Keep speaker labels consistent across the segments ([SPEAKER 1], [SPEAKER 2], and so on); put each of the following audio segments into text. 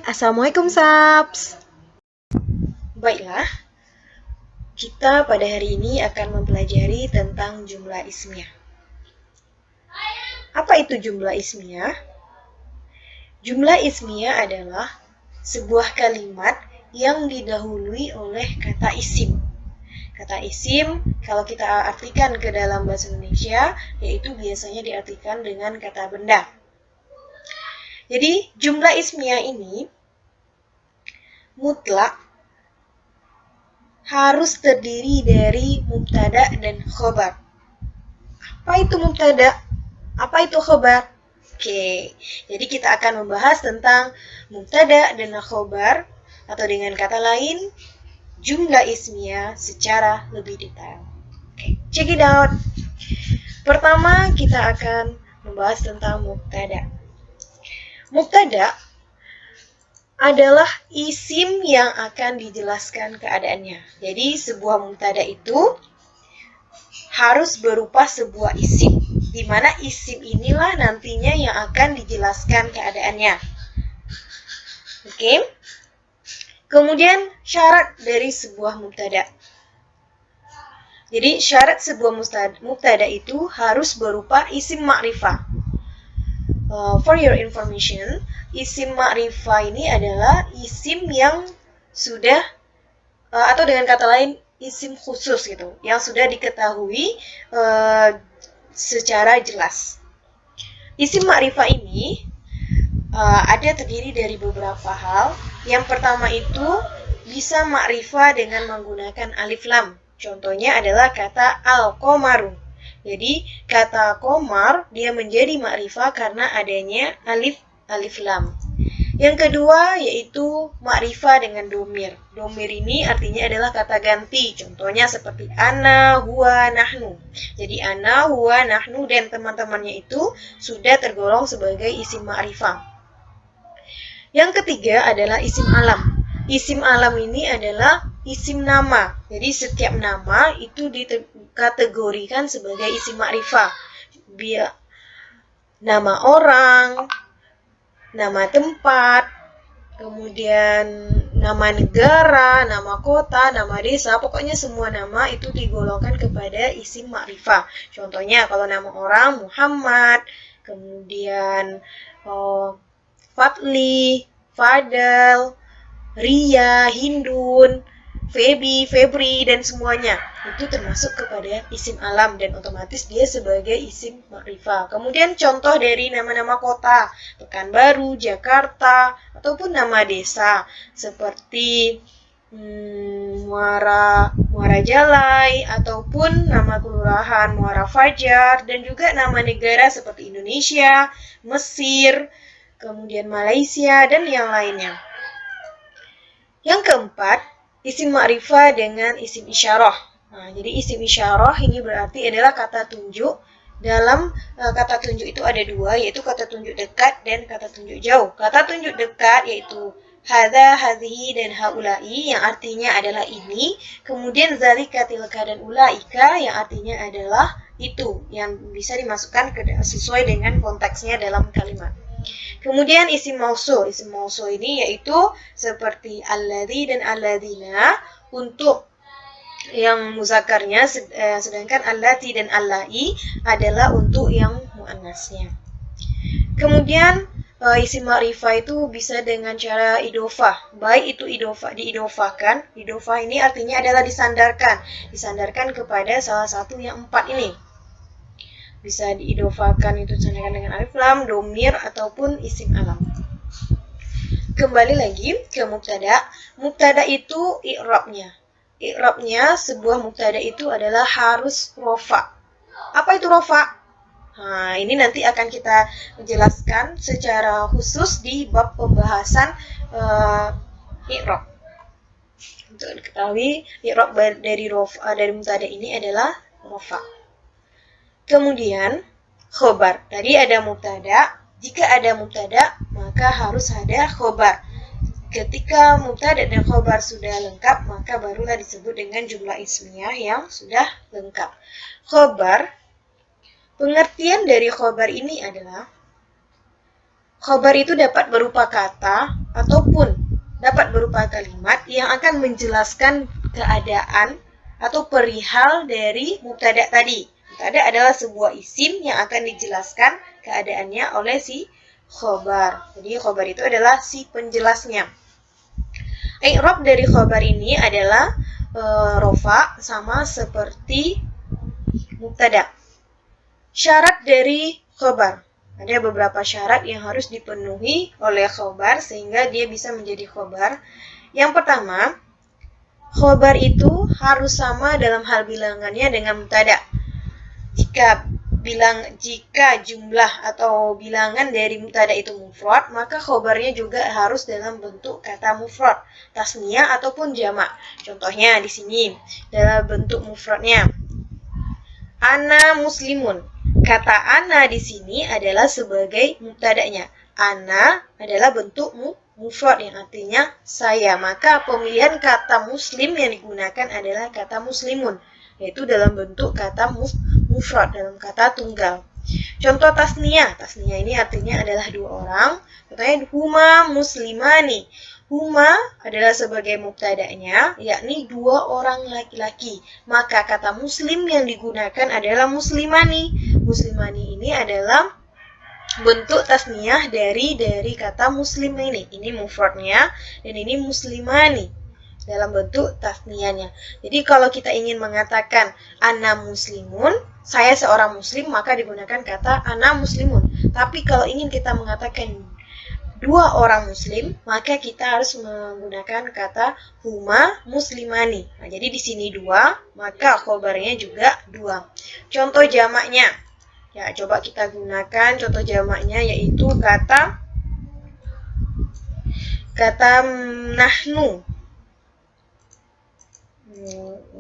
[SPEAKER 1] Assalamualaikum Saps. Baiklah, kita pada hari ini akan mempelajari tentang jumlah ismiyah. Apa itu jumlah ismiyah? Jumlah ismiyah adalah sebuah kalimat yang didahului oleh kata isim. Kata isim, kalau kita artikan ke dalam bahasa Indonesia, yaitu biasanya diartikan dengan kata benda. Jadi, jumlah ismiyah ini mutlak harus terdiri dari mubtada dan khobar. Apa itu mubtada? Apa itu khobar? Oke, jadi kita akan membahas tentang mubtada dan khobar, atau dengan kata lain, jumlah ismiyah secara lebih detail. Oke, check it out. Pertama, kita akan membahas tentang mubtada. Mubtada adalah isim yang akan dijelaskan keadaannya. Jadi sebuah mubtada itu harus berupa sebuah isim, di mana isim inilah nantinya yang akan dijelaskan keadaannya. Oke. Kemudian syarat dari sebuah mubtada. Jadi syarat sebuah mubtada itu harus berupa isim ma'rifah. For your information, isim ma'rifah ini adalah isim yang sudah, atau dengan kata lain, isim khusus gitu, yang sudah diketahui secara jelas. Isim ma'rifah ini ada terdiri dari beberapa hal. Yang pertama itu bisa ma'rifah dengan menggunakan alif lam. Contohnya adalah kata al-qomaru. Jadi kata komar dia menjadi ma'rifah karena adanya alif lam. Yang kedua yaitu ma'rifah dengan domir. Domir ini artinya adalah kata ganti. Contohnya seperti ana, huwa, nahnu. Jadi ana, huwa, nahnu dan teman-temannya itu sudah tergolong sebagai isim ma'rifah. Yang ketiga adalah isim alam. Isim alam ini adalah isim nama. Jadi setiap nama itu dikategorikan sebagai isim ma'rifah. Nama orang, nama tempat, kemudian nama negara, nama kota, nama desa, pokoknya semua nama itu digolongkan kepada isim ma'rifah. Contohnya kalau nama orang Muhammad, kemudian Fadli, Fadel, Ria, Hindun, Febri, dan semuanya itu termasuk kepada isim alam dan otomatis dia sebagai isim ma'rifah. Kemudian contoh dari nama-nama kota, Pekanbaru, Jakarta, ataupun nama desa seperti Muara Jalai, ataupun nama kelurahan Muara Fajar, dan juga nama negara seperti Indonesia, Mesir, kemudian Malaysia, dan yang lainnya. Yang keempat, isim ma'rifah dengan isim isyarah. Nah, jadi isim isyarah ini berarti adalah kata tunjuk. Dalam kata tunjuk itu ada dua, yaitu kata tunjuk dekat dan kata tunjuk jauh. Kata tunjuk dekat yaitu hadza, hadhihi, dan haulai yang artinya adalah ini. Kemudian zalika, tilka, dan ulaika yang artinya adalah itu, yang bisa dimasukkan sesuai dengan konteksnya dalam kalimat. Kemudian isim mausul. Isim mausul ini yaitu seperti alladzi dan alladzina untuk yang muzakarnya, sedangkan allati dan allai adalah untuk yang muannasnya. Kemudian isim ma'rifah itu bisa dengan cara idofah. Baik itu diidofahkan. Idofah ini artinya adalah disandarkan kepada salah satu yang empat ini. Bisa diidofahkan itu disandarkan dengan alif lam, domir, ataupun isim alam. Kembali lagi ke mubtada. Mubtada itu i'rabnya. I'rabnya sebuah mubtada itu adalah harus rofa. Apa itu rofa? Nah, ini nanti akan kita jelaskan secara khusus di bab pembahasan i'rab. Untuk diketahui, i'rab dari mubtada ini adalah rofa. Kemudian khobar. Tadi ada mubtada. Jika ada mubtada, maka harus ada khobar. Ketika mubtada dan khobar sudah lengkap, maka barulah disebut dengan jumlah ismiyah yang sudah lengkap. Khobar, pengertian dari khobar ini adalah Khobar itu dapat berupa kata ataupun dapat berupa kalimat yang akan menjelaskan keadaan atau perihal dari mubtada tadi. Mubtada adalah sebuah isim yang akan dijelaskan keadaannya oleh si khobar. Jadi khobar itu adalah si penjelasnya. I'rab dari khobar ini adalah rofa sama seperti mubtada. Syarat dari khobar. Ada beberapa syarat yang harus dipenuhi oleh khobar sehingga dia bisa menjadi khobar. Yang pertama, khobar itu harus sama dalam hal bilangannya dengan mubtada. Jika jumlah atau bilangan dari mubtada itu mufrad, maka khobarnya juga harus dalam bentuk kata mufrad, tasniyah ataupun jamak. Contohnya di sini dalam bentuk mufradnya. Ana muslimun. Kata ana di sini adalah sebagai mubtada'nya. Ana adalah bentuk mufrad yang artinya saya. Maka pemilihan kata muslim yang digunakan adalah kata muslimun, yaitu dalam bentuk kata mufrad, dalam kata tunggal. Contoh tasniyah. Tasniyah ini artinya adalah dua orang. Contohnya huma muslimani. Huma adalah sebagai mubtada'nya, yakni dua orang laki-laki. Maka kata muslim yang digunakan adalah muslimani. Muslimani ini adalah bentuk tasniyah dari kata muslim ini. Ini mufradnya dan ini muslimani dalam bentuk tasniyahnya. Jadi kalau kita ingin mengatakan ana muslimun, saya seorang muslim, maka digunakan kata ana muslimun. Tapi kalau ingin kita mengatakan dua orang muslim, maka kita harus menggunakan kata huma muslimani. Nah, jadi di sini dua, maka khobarnya juga dua. Contoh jamaknya. Ya, coba kita gunakan contoh jamaknya yaitu kata nahnu.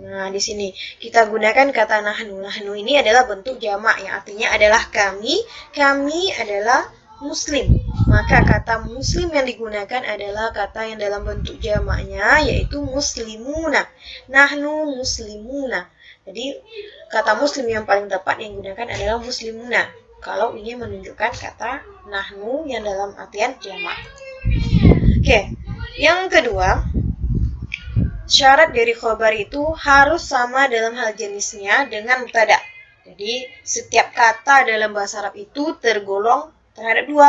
[SPEAKER 1] Nah, di sini kita gunakan kata nahnu. Nahnu ini adalah bentuk jamak yang artinya adalah kami. Kami adalah muslim. Maka kata muslim yang digunakan adalah kata yang dalam bentuk jamaknya yaitu muslimuna. Nahnu muslimuna. Jadi kata muslim yang paling tepat yang digunakan adalah muslimuna kalau ingin menunjukkan kata nahnu yang dalam artian jamak. Oke, yang kedua, syarat dari khobar itu harus sama dalam hal jenisnya dengan mubtada. Jadi setiap kata dalam bahasa Arab itu tergolong terhadap dua,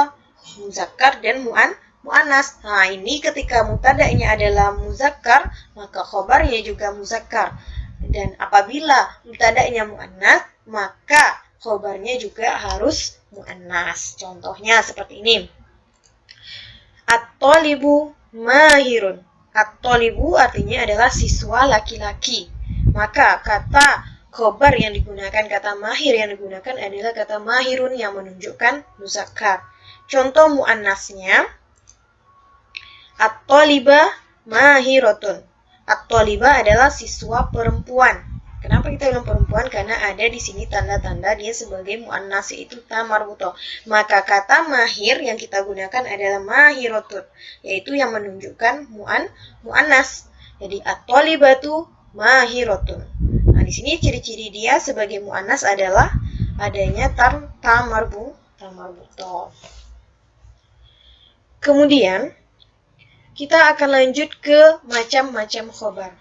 [SPEAKER 1] muzakkar dan mu'annas. Nah, ini ketika mubtada'nya adalah muzakkar, maka khobarnya juga muzakkar. Dan apabila mubtada'nya mu'annas, maka khobarnya juga harus mu'annas. Contohnya seperti ini. At-talibu mahirun. At-talibu artinya adalah siswa laki-laki. Maka kata khobar yang digunakan, kata mahir yang digunakan adalah kata mahirun yang menunjukkan muzakkar. Contoh muannasnya, at-talibah mahirotun. At-talibah adalah siswa perempuan. Kenapa kita bilang perempuan? Karena ada di sini tanda-tanda dia sebagai muannas, yaitu ta marbutoh. Maka kata mahir yang kita gunakan adalah mahirotun, yaitu yang menunjukkan muannas. Jadi at-talibatu mahirotun. Nah, di sini ciri-ciri dia sebagai muannas adalah adanya ta marbutoh. Kemudian kita akan lanjut ke macam-macam khobar.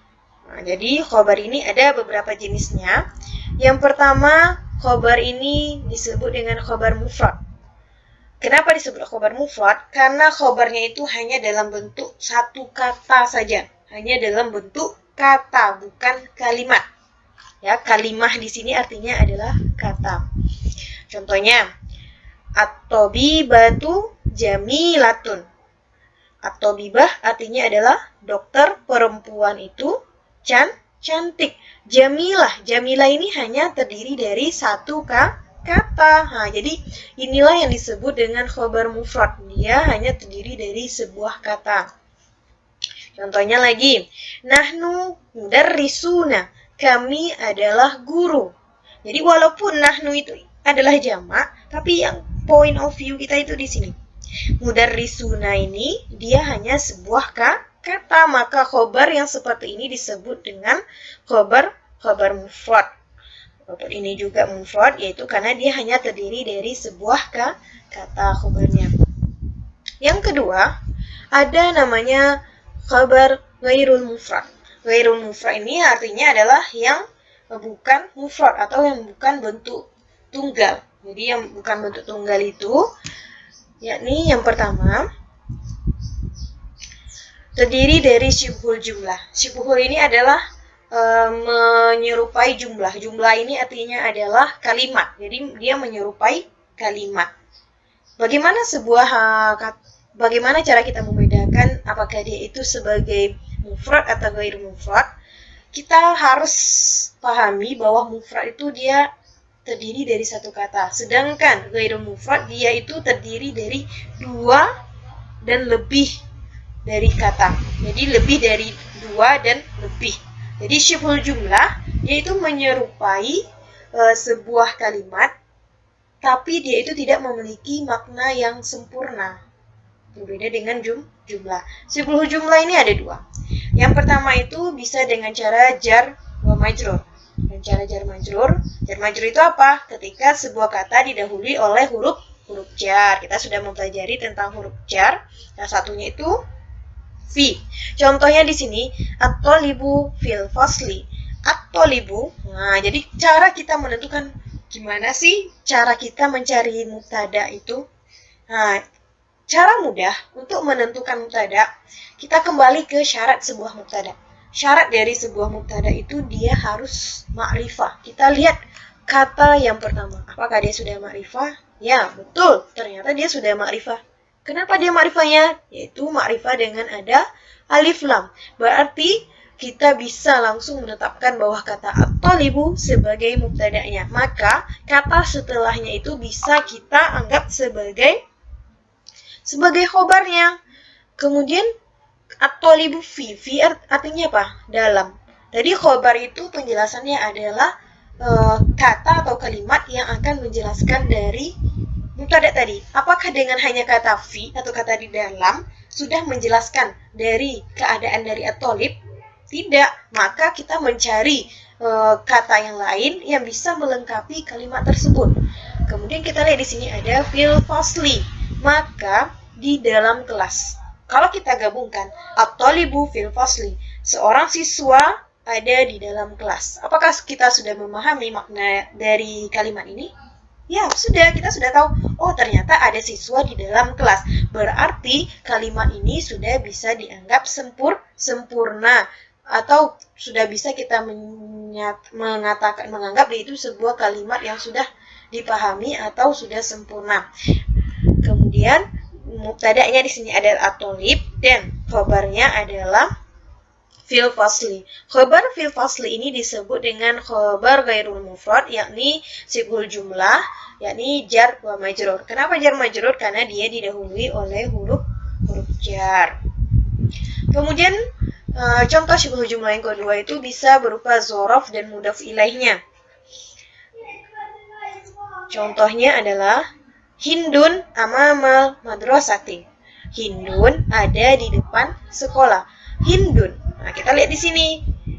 [SPEAKER 1] Nah, jadi khobar ini ada beberapa jenisnya. Yang pertama, khobar ini disebut dengan khobar mufrad. Kenapa disebut khobar mufrad? Karena khobarnya itu hanya dalam bentuk satu kata saja. Hanya dalam bentuk kata, bukan kalimat. Ya, kalimah di sini artinya adalah kata. Contohnya, at-tabibatu jamilatun. At-tabibah artinya adalah dokter perempuan itu cantik. Jamilah ini hanya terdiri dari satu kata. Nah, jadi inilah yang disebut dengan khobar mufrad. Dia hanya terdiri dari sebuah kata. Contohnya lagi, nahnu mudarrisuna. Kami adalah guru. Jadi walaupun nahnu itu adalah jamak, tapi yang point of view kita itu di sini. Mudarrisuna ini dia hanya sebuah kata, maka khobar yang seperti ini disebut dengan khobar mufrad. Khobar ini juga mufrad, yaitu karena dia hanya terdiri dari sebuah kata khobarnya. Yang kedua, ada namanya khabar ghairul mufrad. Ghairul mufrad ini artinya adalah yang bukan mufrad atau yang bukan bentuk tunggal. Jadi yang bukan bentuk tunggal itu, yakni yang pertama, terdiri dari syibhul jumlah. Syibhul ini adalah menyerupai jumlah. Jumlah ini artinya adalah kalimat. Jadi dia menyerupai kalimat. Bagaimana cara kita membedakan apakah dia itu sebagai mufrad atau ghair mufrad? Kita harus pahami bahwa mufrad itu dia terdiri dari satu kata, sedangkan ghair mufrad dia itu terdiri dari dua dan lebih dari kata. Jadi lebih dari dua dan lebih. Jadi syibhul jumlah dia itu menyerupai sebuah kalimat, tapi dia itu tidak memiliki makna yang sempurna. Berbeda dengan jumlah. Syibhul jumlah ini ada dua. Yang pertama itu bisa dengan cara jar wa majrur. Dan cara jar majrur itu apa? Ketika sebuah kata didahului oleh huruf jar. Kita sudah mempelajari tentang huruf jar. Yang satunya itu fi. Contohnya di sini at-thalibu fil fasli. At-thalibu. Nah, jadi cara kita menentukan gimana sih cara kita mencari mubtada itu? Nah, cara mudah untuk menentukan mubtada, kita kembali ke syarat sebuah mubtada. Syarat dari sebuah mubtada itu dia harus ma'rifah. Kita lihat kata yang pertama. Apakah dia sudah ma'rifah? Ya, betul. Ternyata dia sudah ma'rifah. Kenapa dia ma'rifahnya? Yaitu ma'rifah dengan ada alif lam. Berarti kita bisa langsung menetapkan bahwa kata at-thalibu sebagai mubtada'nya. Maka kata setelahnya itu bisa kita anggap sebagai khobarnya. Kemudian at-thalibu fi artinya apa? Dalam. Jadi khobar itu penjelasannya adalah kata atau kalimat yang akan menjelaskan dari mubtada tadi. Apakah dengan hanya kata fi atau kata di dalam sudah menjelaskan dari keadaan dari at-thalib? Tidak, maka kita mencari kata yang lain yang bisa melengkapi kalimat tersebut. Kemudian kita lihat di sini ada fil fasli, maka di dalam kelas. Kalau kita gabungkan at-thalibu fil fasli, seorang siswa ada di dalam kelas. Apakah kita sudah memahami makna dari kalimat ini? Ya, kita sudah tahu, oh ternyata ada siswa di dalam kelas. Berarti kalimat ini sudah bisa dianggap sempurna. Atau sudah bisa kita menganggap itu sebuah kalimat yang sudah dipahami atau sudah sempurna. Kemudian mubtada'nya di sini ada at-thalib dan khabarnya adalah fil fasli. Khabar fil fasli ini disebut dengan khabar ghairul mufrad, yakni syibhul jumlah, yakni jar wa majrur. Kenapa jar majrur? Karena dia didahului oleh huruf jar. Kemudian contoh syibhul jumlah yang kedua itu bisa berupa dzaraf dan mudhaf ilaihnya. Contohnya adalah Hindun amamal madrasati. Hindun ada di depan sekolah. Hindun. Nah, kita lihat di sini.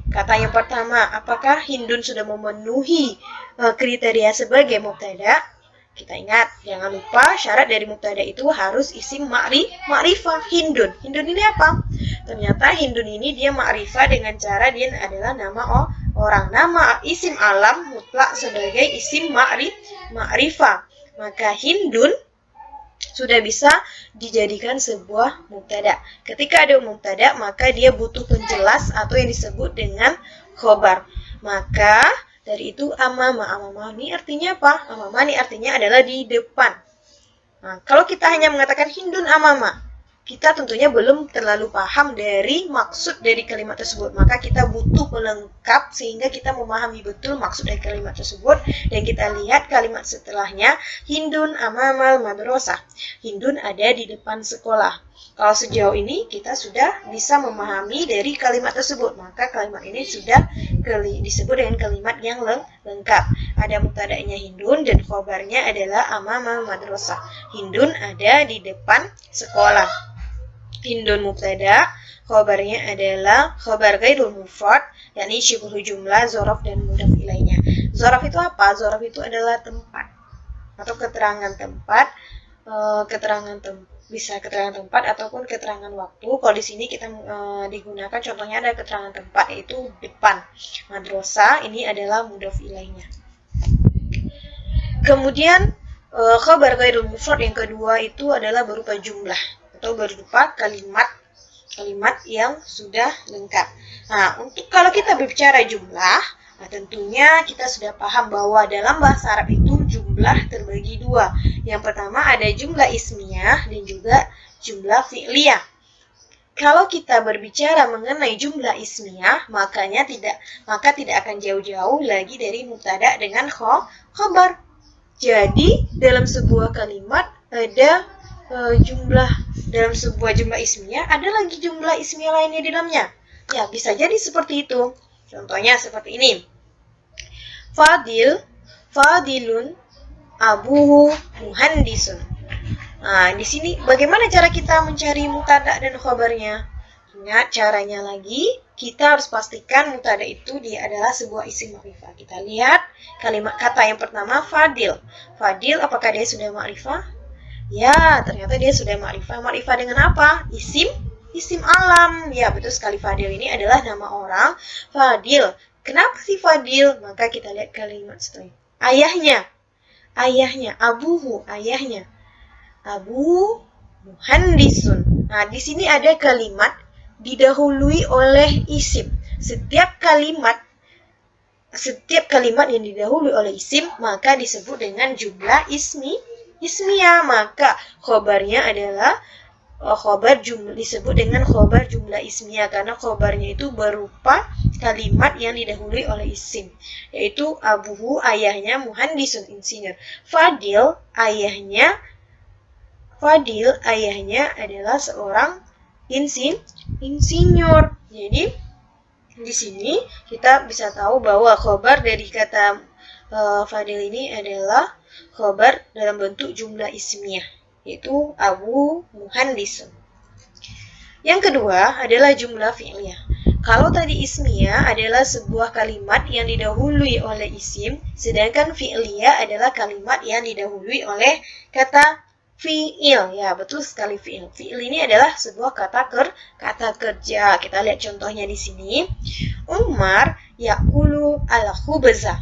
[SPEAKER 1] Kata yang pertama, apakah Hindun sudah memenuhi kriteria sebagai mubtada? Kita ingat, jangan lupa syarat dari mubtada itu harus isim ma'rifah. Hindun. Hindun ini apa? Ternyata Hindun ini dia ma'rifah dengan cara dia adalah nama orang. Nama isim alam mutlak sebagai isim ma'rifah. Maka Hindun sudah bisa dijadikan sebuah mubtada. Ketika ada mubtada, maka dia butuh penjelas atau yang disebut dengan khobar. Maka dari itu amama ini artinya apa? Amama ini artinya adalah di depan. Nah, kalau kita hanya mengatakan Hindun amama, kita tentunya belum terlalu paham dari maksud dari kalimat tersebut. Maka kita butuh pelengkap sehingga kita memahami betul maksud dari kalimat tersebut. Dan kita lihat kalimat setelahnya, Hindun amamal madrasah. Hindun ada di depan sekolah. Kalau sejauh ini kita sudah bisa memahami dari kalimat tersebut. Maka kalimat ini sudah disebut dengan kalimat yang lengkap. Ada mubtada'nya Hindun dan khobarnya adalah amamal madrasah. Hindun ada di depan sekolah. Hindun mubtada, khobarnya adalah khobar ghairul mufrad, yakni syibhul jumlah, dzaraf dan mudhaf ilaihnya. Dzaraf itu apa? Dzaraf itu adalah tempat atau keterangan tempat, bisa keterangan tempat ataupun keterangan waktu. Kalau di sini kita digunakan contohnya ada keterangan tempat, yaitu depan. Madrasah ini adalah mudhof ilaihnya. Kemudian khabar ghairul mufrad yang kedua itu adalah berupa jumlah atau berupa kalimat yang sudah lengkap. Nah, untuk kalau kita berbicara jumlah, nah tentunya kita sudah paham bahwa dalam bahasa Arab itu jumlah terbagi dua. Yang pertama ada jumlah ismiyah dan juga jumlah fi'liyah. Kalau kita berbicara mengenai jumlah ismiyah, maka tidak akan jauh-jauh lagi dari mubtada dengan khabar. Jadi, dalam sebuah kalimat ada dalam sebuah jumlah ismiyah, ada lagi jumlah ismiyah lainnya di dalamnya. Ya, bisa jadi seperti itu. Contohnya seperti ini. Fadilun, abuhu, muhandisun. Nah, di sini bagaimana cara kita mencari mubtada dan khabarnya? Ingat caranya lagi, kita harus pastikan mubtada itu dia adalah sebuah isim ma'rifah. Kita lihat kalimat kata yang pertama Fadil. Fadil apakah dia sudah ma'rifah? Ya, ternyata dia sudah ma'rifah. Ma'rifah dengan apa? Isim alam. Ya, betul sekali, Fadil ini adalah nama orang. Fadil. Kenapa sih Fadil? Maka kita lihat kalimat setelahnya. Ayahnya, abuhu, ayahnya. Abu muhandisun. Nah, di sini ada kalimat didahului oleh isim. Setiap kalimat yang didahului oleh isim maka disebut dengan jumlah ismiyah. Maka khobarnya adalah disebut dengan khobar jumlah ismiyah karena khobarnya itu berupa kalimat yang didahului oleh isim, yaitu abuhu ayahnya, muhandisun insinyur. Fadil ayahnya adalah seorang insinyur. Jadi di sini kita bisa tahu bahwa khobar dari kata Fadil ini adalah khobar dalam bentuk jumlah ismiyah, yaitu abu muhandisun. Yang kedua adalah jumlah fi'liyah. Kalau tadi ismiyah adalah sebuah kalimat yang didahului oleh isim, sedangkan fi'liyah adalah kalimat yang didahului oleh kata fi'il. Ya, betul sekali fi'il. Fi'il ini adalah sebuah kata kerja. Kita lihat contohnya di sini. Umar ya'kulu al-khubza.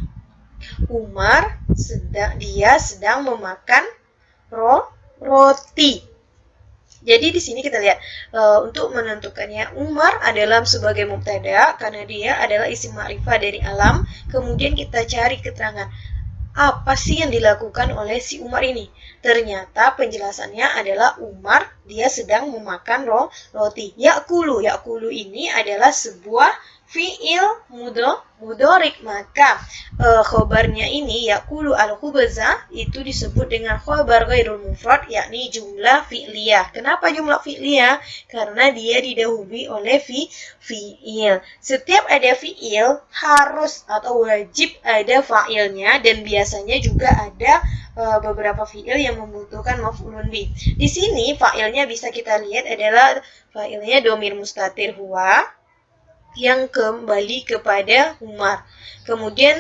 [SPEAKER 1] Umar sedang memakan roti. Jadi di sini kita lihat untuk menentukannya Umar adalah sebagai mubtada karena dia adalah isim ma'rifah dari alam. Kemudian kita cari keterangan apa sih yang dilakukan oleh si Umar ini. Ternyata penjelasannya adalah Umar dia sedang memakan roti. Ya'kulu ini adalah sebuah fi'il mudhorik, maka khobarnya ini ya'kulu al-khubza itu disebut dengan khobar ghairul mufrad, yakni jumlah fi'liyah. Kenapa jumlah fi'liyah? Karena dia didahului oleh fi'il. Setiap ada fi'il harus atau wajib ada fa'ilnya, dan biasanya juga ada beberapa fi'il yang membutuhkan maf'ulun bih. Di sini fa'ilnya bisa kita lihat adalah fa'ilnya dhamir mustatir huwa yang kembali kepada Umar. Kemudian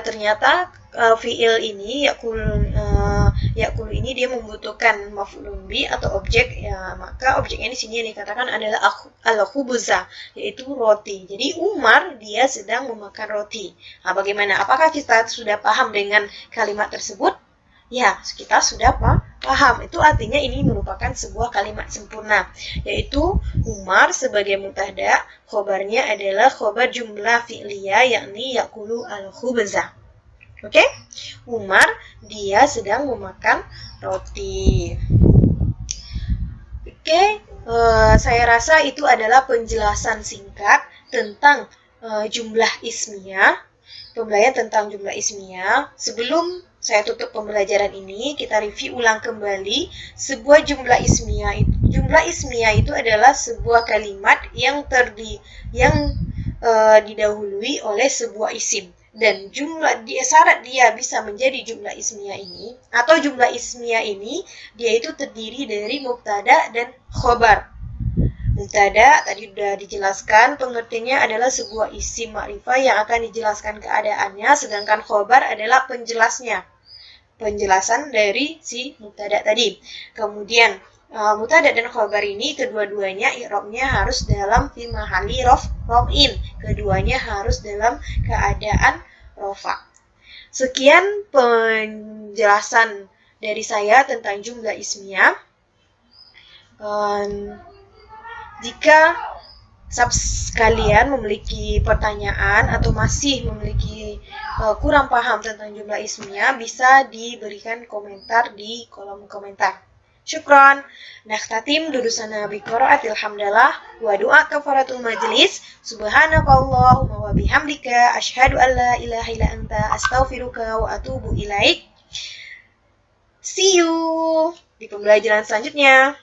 [SPEAKER 1] ternyata fi'il ini ya'kulu ini dia membutuhkan maf'ulun bih atau objek, ya, maka objeknya di sini yang dikatakan adalah al-khubza, yaitu roti. Jadi Umar dia sedang memakan roti. Nah, bagaimana? Apakah kita sudah paham dengan kalimat tersebut? Ya, kita sudah paham. Itu artinya ini merupakan sebuah kalimat sempurna, yaitu Umar sebagai mubtada, khobarnya adalah khobar jumlah fi'liyah, yakni ya'kulu al-khubza. Oke? Umar dia sedang memakan roti. Oke, saya rasa itu adalah penjelasan singkat tentang jumlah ismiyah. Pembelajaran tentang jumlah ismiyah. Sebelum saya tutup pembelajaran ini, kita review ulang kembali sebuah jumlah ismiyah. Jumlah ismiyah itu adalah sebuah kalimat yang didahului oleh sebuah isim. Dan syarat dia bisa menjadi jumlah ismiyah ini atau jumlah ismiyah ini dia itu terdiri dari mubtada dan khobar. Mubtada tadi sudah dijelaskan, pengertiannya adalah sebuah isim ma'rifah yang akan dijelaskan keadaannya, sedangkan khobar adalah penjelasan dari si mubtada tadi. Kemudian Mubtada dan khobar ini kedua-duanya i'rabnya harus dalam fi mahalli raf'in. Keduanya harus dalam keadaan rofa. Sekian penjelasan dari saya tentang jumlah ismiyah. Jika kalian memiliki pertanyaan atau masih memiliki kurang paham tentang jumlah ismiyah, bisa diberikan komentar di kolom komentar. Syukran. Nakhtatim durusana biqiraatil hamdalah wa du'a kafaratul majlis. Subhanakallahumma wa bihamdika asyhadu an la ilaha illa anta astaghfiruka wa atubu ilaik. See you di pembelajaran selanjutnya.